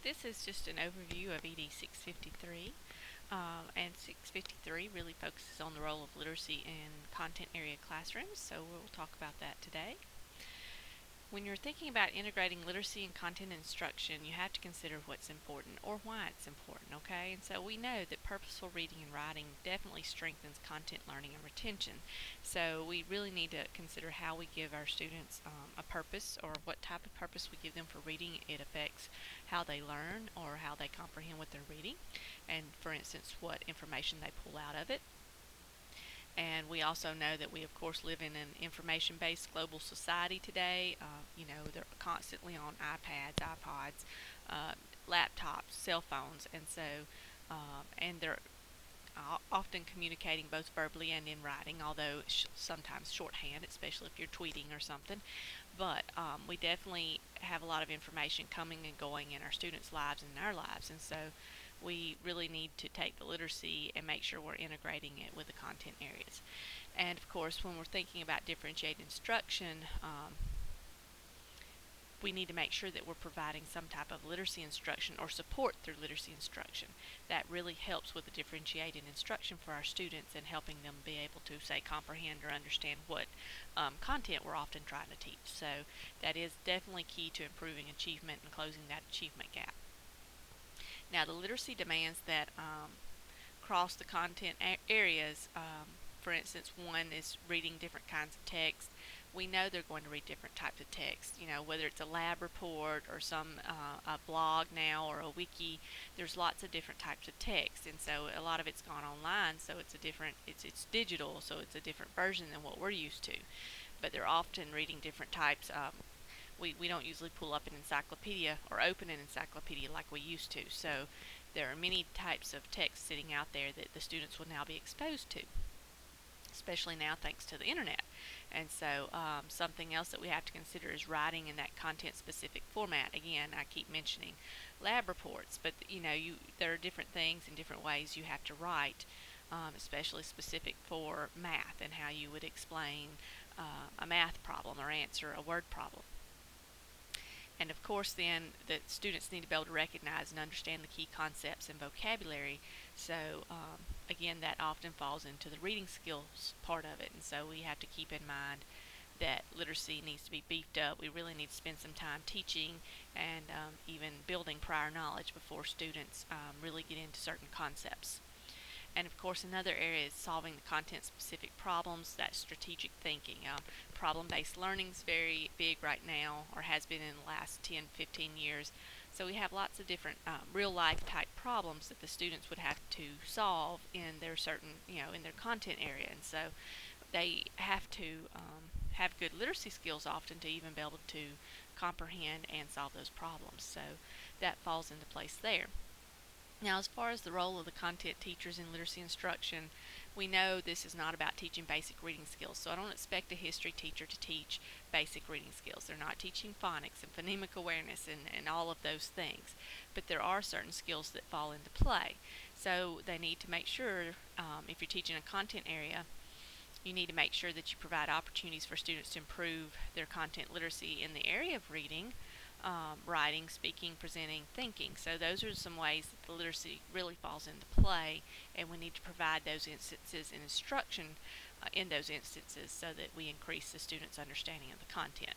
This is just an overview of ED 653, and 653 really focuses on the role of literacy in content area classrooms, so we'll talk about that today. When you're thinking about integrating literacy and content instruction, you have to consider what's important or why it's important, okay? And so we know that purposeful reading and writing definitely strengthens content learning and retention. So we really need to consider how we give our students a purpose, or what type of purpose we give them for reading. It affects how they learn or how they comprehend what they're reading, and for instance, what information they pull out of it. And we also know that we, of course, live in an information-based global society today. They're constantly on iPads, iPods, uh, laptops, cell phones, and so and they're often communicating both verbally and in writing, although sometimes shorthand, especially if you're tweeting or something. But we definitely have a lot of information coming and going in our students' lives and in our lives, and so we really need to take the literacy and make sure we're integrating it with the content areas. And of course, when we're thinking about differentiated instruction, we need to make sure that we're providing some type of literacy instruction or support through literacy instruction. That really helps with the differentiated instruction for our students and helping them be able to, say, comprehend or understand what content we're often trying to teach. So that is definitely key to improving achievement and closing that achievement gap. Now, the literacy demands that cross the content areas. For instance, one is reading different kinds of text. We know they're going to read different types of text. Whether it's a lab report or a blog now or a wiki, there's lots of different types of text, and so a lot of it's gone online. So it's digital, so it's a different version than what we're used to. But they're often reading different types. We don't usually pull up an encyclopedia or open an encyclopedia like we used to. So there are many types of text sitting out there that the students will now be exposed to, especially now thanks to the internet. And so something else that we have to consider is writing in that content-specific format. Again, I keep mentioning lab reports, but there are different things and different ways you have to write, especially specific for math and how you would explain a math problem or answer a word problem. And of course, then the students need to be able to recognize and understand the key concepts and vocabulary. So again, that often falls into the reading skills part of it. And so we have to keep in mind that literacy needs to be beefed up. We really need to spend some time teaching and even building prior knowledge before students really get into certain concepts. And of course, another area is solving the content-specific problems. That's strategic thinking. Problem-based learning is very big right now, or has been in the last 10, 15 years. So we have lots of different real-life type problems that the students would have to solve in their in their content area. And so they have to have good literacy skills often to even be able to comprehend and solve those problems. So that falls into place there. Now, as far as the role of the content teachers in literacy instruction, we know this is not about teaching basic reading skills. So I don't expect a history teacher to teach basic reading skills. They're not teaching phonics and phonemic awareness and all of those things. But there are certain skills that fall into play. So they need to make sure, if you're teaching a content area, you need to make sure that you provide opportunities for students to improve their content literacy in the area of reading, writing, speaking, presenting, thinking. So those are some ways that the literacy really falls into play, and we need to provide those instances and instruction in those instances so that we increase the students' understanding of the content.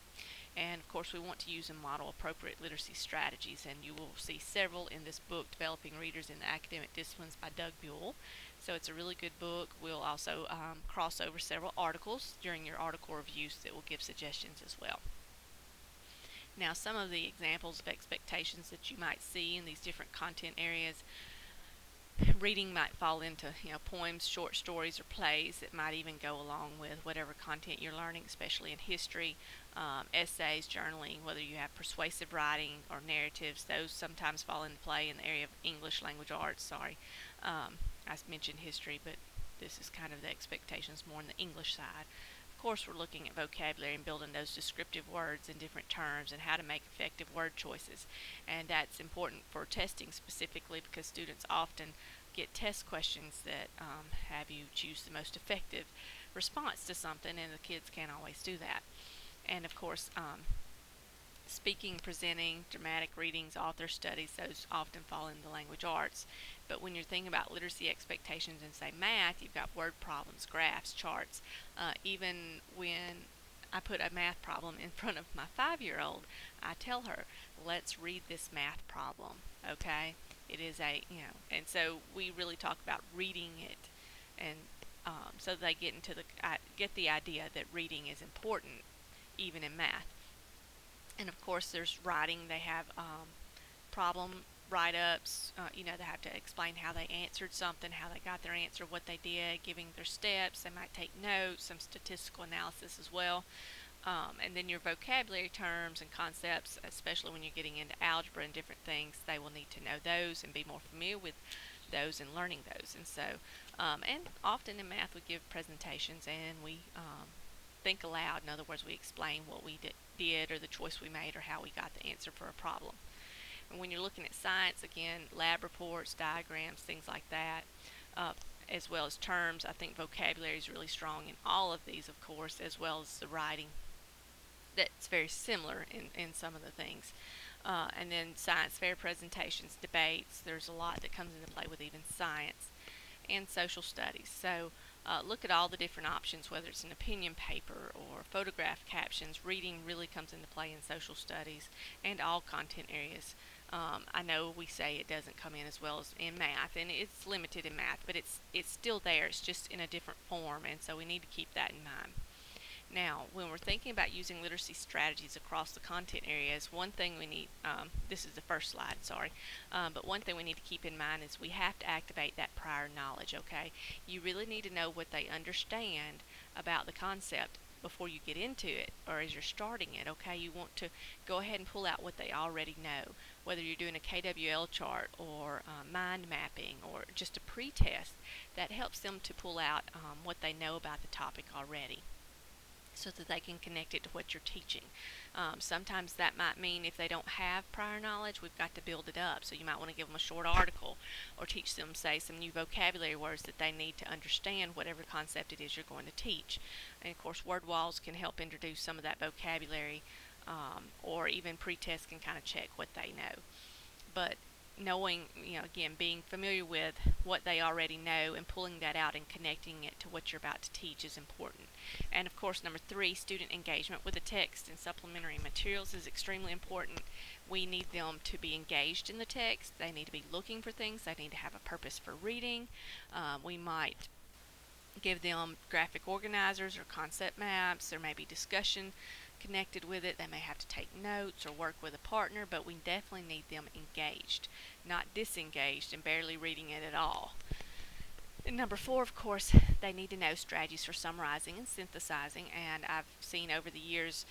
And of course, we want to use and model appropriate literacy strategies, and you will see several in this book, Developing Readers in the Academic Disciplines by Doug Buell. So it's a really good book. We'll also cross over several articles during your article reviews that will give suggestions as well. Now, some of the examples of expectations that you might see in these different content areas, reading might fall into poems, short stories, or plays that might even go along with whatever content you're learning, especially in history, essays, journaling, whether you have persuasive writing or narratives. Those sometimes fall into play in the area of English language arts. I mentioned history, but this is kind of the expectations more on the English side. Of course, we're looking at vocabulary and building those descriptive words and different terms and how to make effective word choices. And that's important for testing specifically, because students often get test questions that have you choose the most effective response to something, and the kids can't always do that. And of course, Speaking, presenting, dramatic readings, author studies, those often fall in the language arts. But when you're thinking about literacy expectations in, say, math, you've got word problems, graphs, charts. Even when I put a math problem in front of my 5-year-old, I tell her, let's read this math problem, okay? It is and so we really talk about reading it, and so they get the idea that reading is important, even in math. And of course, there's writing. They have problem write-ups. They have to explain how they answered something, how they got their answer, what they did, giving their steps. They might take notes, some statistical analysis as well. And then your vocabulary terms and concepts, especially when you're getting into algebra and different things, they will need to know those and be more familiar with those and learning those. And so, and often in math, we give presentations and we think aloud. In other words, we explain what we did or the choice we made or how we got the answer for a problem. And when you're looking at science, again, lab reports, diagrams, things like that, as well as terms, I think vocabulary is really strong in all of these, of course, as well as the writing. That's very similar in some of the things. And then science fair presentations, debates, there's a lot that comes into play with even science, and social studies. So look at all the different options, whether it's an opinion paper or photograph captions. Reading really comes into play in social studies and all content areas. I know we say it doesn't come in as well as in math, and it's limited in math, but it's still there. It's just in a different form, and so we need to keep that in mind. Now, when we're thinking about using literacy strategies across the content areas, one thing we need, this is the first slide, sorry, but one thing we need to keep in mind is we have to activate that prior knowledge, okay? You really need to know what they understand about the concept before you get into it or as you're starting it, okay? You want to go ahead and pull out what they already know, whether you're doing a KWL chart or mind mapping or just a pre-test. That helps them to pull out what they know about the topic already, so that they can connect it to what you're teaching. Sometimes that might mean if they don't have prior knowledge, we've got to build it up. So you might want to give them a short article or teach them, say, some new vocabulary words that they need to understand whatever concept it is you're going to teach. And of course, word walls can help introduce some of that vocabulary, or even pre-test can kind of check what they know. But knowing, again, being familiar with what they already know and pulling that out and connecting it to what you're about to teach is important. And of course, number 3, student engagement with the text and supplementary materials is extremely important. We need them to be engaged in the text. They need to be looking for things. They need to have a purpose for reading. We might give them graphic organizers or concept maps. There may be discussion connected with it. They may have to take notes or work with a partner, but we definitely need them engaged, not disengaged and barely reading it at all. And number 4, of course, they need to know strategies for summarizing and synthesizing. And I've seen over the years,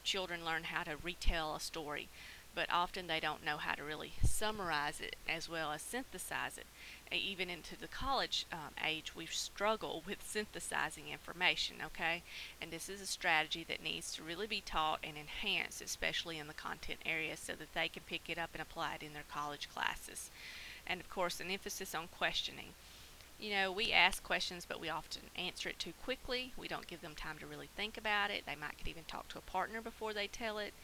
children learn how to retell a story, but often they don't know how to really summarize it as well as synthesize it. Even into the college age, we struggle with synthesizing information, okay? And this is a strategy that needs to really be taught and enhanced, especially in the content area, so that they can pick it up and apply it in their college classes. And of course, an emphasis on questioning. We ask questions, but we often answer it too quickly. We don't give them time to really think about it. They might could even talk to a partner before they tell it.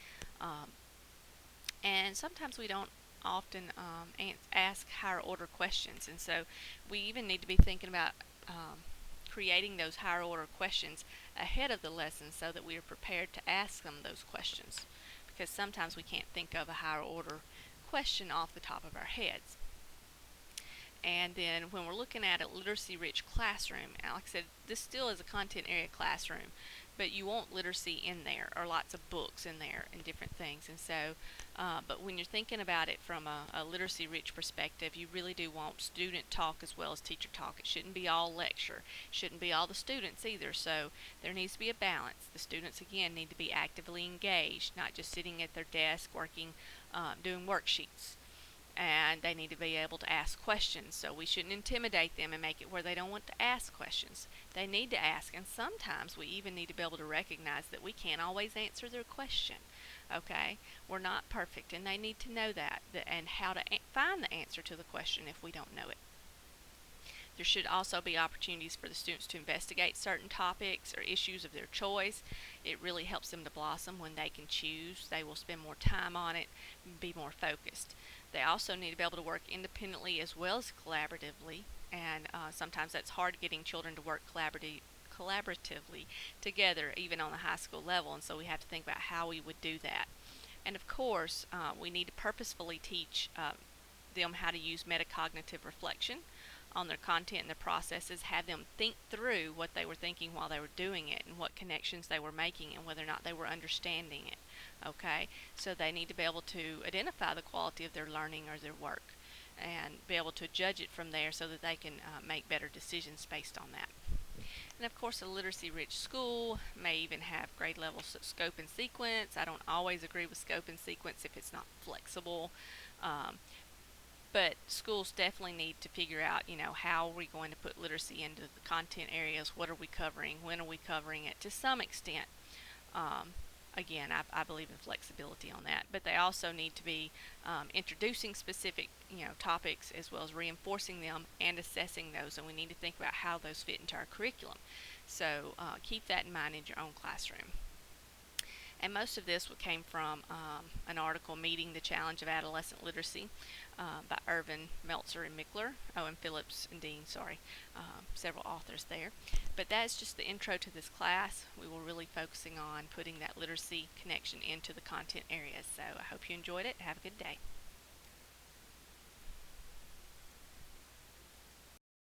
And sometimes we don't often ask higher order questions, and so we even need to be thinking about creating those higher order questions ahead of the lesson so that we are prepared to ask them those questions, because sometimes we can't think of a higher order question off the top of our heads. And then when we're looking at a literacy-rich classroom, like I said, this still is a content area classroom, but you want literacy in there, or lots of books in there and different things. And so, but when you're thinking about it from a literacy-rich perspective, you really do want student talk as well as teacher talk. It shouldn't be all lecture. It shouldn't be all the students either. So there needs to be a balance. The students, again, need to be actively engaged, not just sitting at their desk working, doing worksheets. And they need to be able to ask questions. So we shouldn't intimidate them and make it where they don't want to ask questions. They need to ask, and sometimes we even need to be able to recognize that we can't always answer their question. Okay? We're not perfect, and they need to know that and how to find the answer to the question if we don't know it. There should also be opportunities for the students to investigate certain topics or issues of their choice. It really helps them to blossom when they can choose. They will spend more time on it and be more focused. They also need to be able to work independently as well as collaboratively, and sometimes that's hard getting children to work collaboratively together, even on the high school level, and so we have to think about how we would do that. And of course, we need to purposefully teach them how to use metacognitive reflection on their content and their processes, have them think through what they were thinking while they were doing it and what connections they were making and whether or not they were understanding it. Okay, so they need to be able to identify the quality of their learning or their work and be able to judge it from there so that they can make better decisions based on that. And of course, a literacy rich school may even have grade level scope and sequence. I don't always agree with scope and sequence if it's not flexible. Um, but schools definitely need to figure out, how are we going to put literacy into the content areas? What are we covering? When are we covering it? To some extent, um, again, I believe in flexibility on that. But they also need to be introducing specific, topics as well as reinforcing them and assessing those. And we need to think about how those fit into our curriculum. So keep that in mind in your own classroom. And most of this came from an article, Meeting the Challenge of Adolescent Literacy, by Irvin, Meltzer, and Mickler. Oh, and Phillips and Dean, sorry. Several authors there. But that's just the intro to this class. We will really focusing on putting that literacy connection into the content areas. So I hope you enjoyed it. Have a good day.